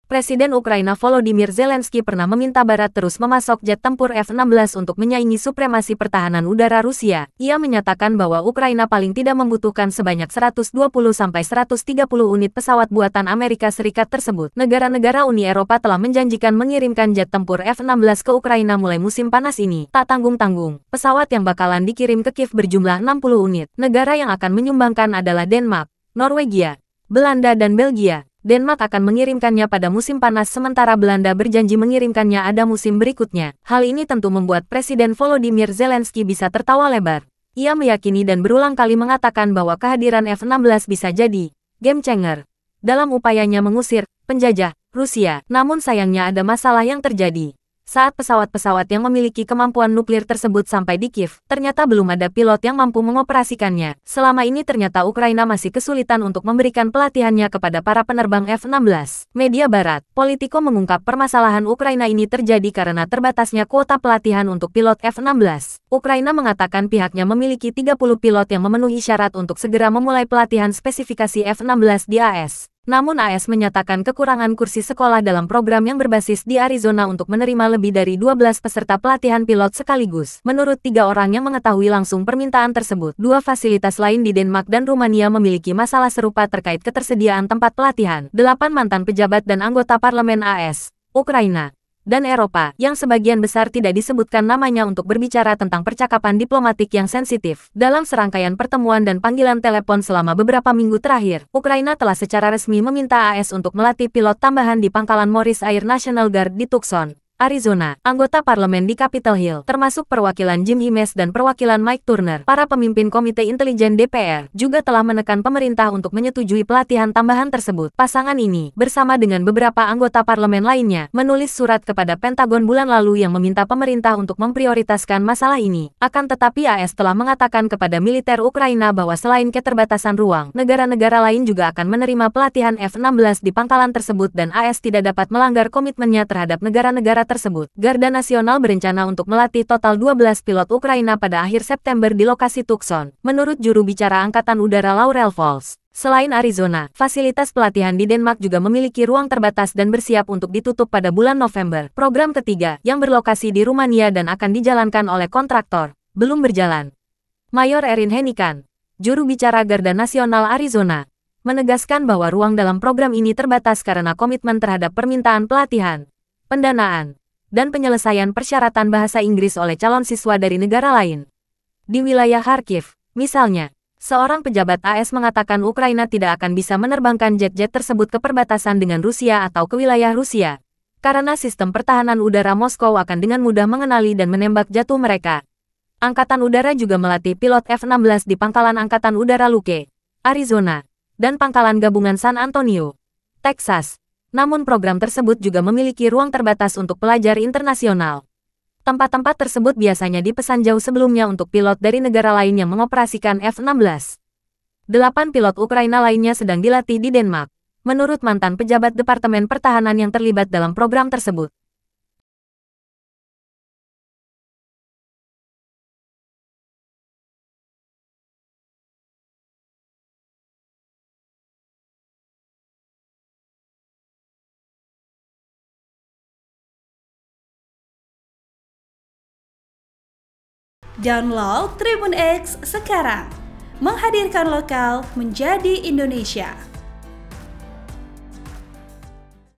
Presiden Ukraina Volodymyr Zelensky pernah meminta Barat terus memasok jet tempur F-16 untuk menyaingi supremasi pertahanan udara Rusia. Ia menyatakan bahwa Ukraina paling tidak membutuhkan sebanyak 120-130 unit pesawat buatan Amerika Serikat tersebut. Negara-negara Uni Eropa telah menjanjikan mengirimkan jet tempur F-16 ke Ukraina mulai musim panas ini. Tak tanggung-tanggung, pesawat yang bakalan dikirim ke Kiev berjumlah 60 unit. Negara yang akan menyumbangkan adalah Denmark, Norwegia, Belanda dan Belgia. Denmark akan mengirimkannya pada musim panas sementara Belanda berjanji mengirimkannya ada musim berikutnya. Hal ini tentu membuat Presiden Volodymyr Zelensky bisa tertawa lebar. Ia meyakini dan berulang kali mengatakan bahwa kehadiran F-16 bisa jadi game changer dalam upayanya mengusir penjajah Rusia. Namun sayangnya ada masalah yang terjadi. Saat pesawat-pesawat yang memiliki kemampuan nuklir tersebut sampai di Kiev, ternyata belum ada pilot yang mampu mengoperasikannya. Selama ini ternyata Ukraina masih kesulitan untuk memberikan pelatihannya kepada para penerbang F-16. Media Barat, Politico mengungkap permasalahan Ukraina ini terjadi karena terbatasnya kuota pelatihan untuk pilot F-16. Ukraina mengatakan pihaknya memiliki 30 pilot yang memenuhi syarat untuk segera memulai pelatihan spesifikasi F-16 di AS. Namun AS menyatakan kekurangan kursi sekolah dalam program yang berbasis di Arizona untuk menerima lebih dari 12 peserta pelatihan pilot sekaligus. Menurut 3 orang yang mengetahui langsung permintaan tersebut, 2 fasilitas lain di Denmark dan Rumania memiliki masalah serupa terkait ketersediaan tempat pelatihan. 8 mantan pejabat dan anggota parlemen AS, Ukraina, dan Eropa, yang sebagian besar tidak disebutkan namanya untuk berbicara tentang percakapan diplomatik yang sensitif. Dalam serangkaian pertemuan dan panggilan telepon selama beberapa minggu terakhir, Ukraina telah secara resmi meminta AS untuk melatih pilot tambahan di pangkalan Morris Air National Guard di Tucson, Arizona. Anggota parlemen di Capitol Hill, termasuk perwakilan Jim Himes dan perwakilan Mike Turner, para pemimpin Komite Intelijen DPR, juga telah menekan pemerintah untuk menyetujui pelatihan tambahan tersebut. Pasangan ini, bersama dengan beberapa anggota parlemen lainnya, menulis surat kepada Pentagon bulan lalu yang meminta pemerintah untuk memprioritaskan masalah ini. Akan tetapi AS telah mengatakan kepada militer Ukraina bahwa selain keterbatasan ruang, negara-negara lain juga akan menerima pelatihan F-16 di pangkalan tersebut dan AS tidak dapat melanggar komitmennya terhadap negara-negara tersebut. Garda Nasional berencana untuk melatih total 12 pilot Ukraina pada akhir September di lokasi Tucson, menurut juru bicara Angkatan Udara Laurel Falls. Selain Arizona, fasilitas pelatihan di Denmark juga memiliki ruang terbatas dan bersiap untuk ditutup pada bulan November. Program ketiga, yang berlokasi di Rumania dan akan dijalankan oleh kontraktor, belum berjalan. Mayor Erin Hennikan, juru bicara Garda Nasional Arizona, menegaskan bahwa ruang dalam program ini terbatas karena komitmen terhadap permintaan pelatihan, pendanaan, dan penyelesaian persyaratan bahasa Inggris oleh calon siswa dari negara lain. Di wilayah Kharkiv, misalnya, seorang pejabat AS mengatakan Ukraina tidak akan bisa menerbangkan jet-jet tersebut ke perbatasan dengan Rusia atau ke wilayah Rusia, karena sistem pertahanan udara Moskow akan dengan mudah mengenali dan menembak jatuh mereka. Angkatan Udara juga melatih pilot F-16 di Pangkalan Angkatan Udara Luke, Arizona, dan Pangkalan Gabungan San Antonio, Texas. Namun program tersebut juga memiliki ruang terbatas untuk pelajar internasional. Tempat-tempat tersebut biasanya dipesan jauh sebelumnya untuk pilot dari negara lain yang mengoperasikan F-16. 8 pilot Ukraina lainnya sedang dilatih di Denmark, menurut mantan pejabat Departemen Pertahanan yang terlibat dalam program tersebut. Download Tribun X sekarang, menghadirkan lokal menjadi Indonesia.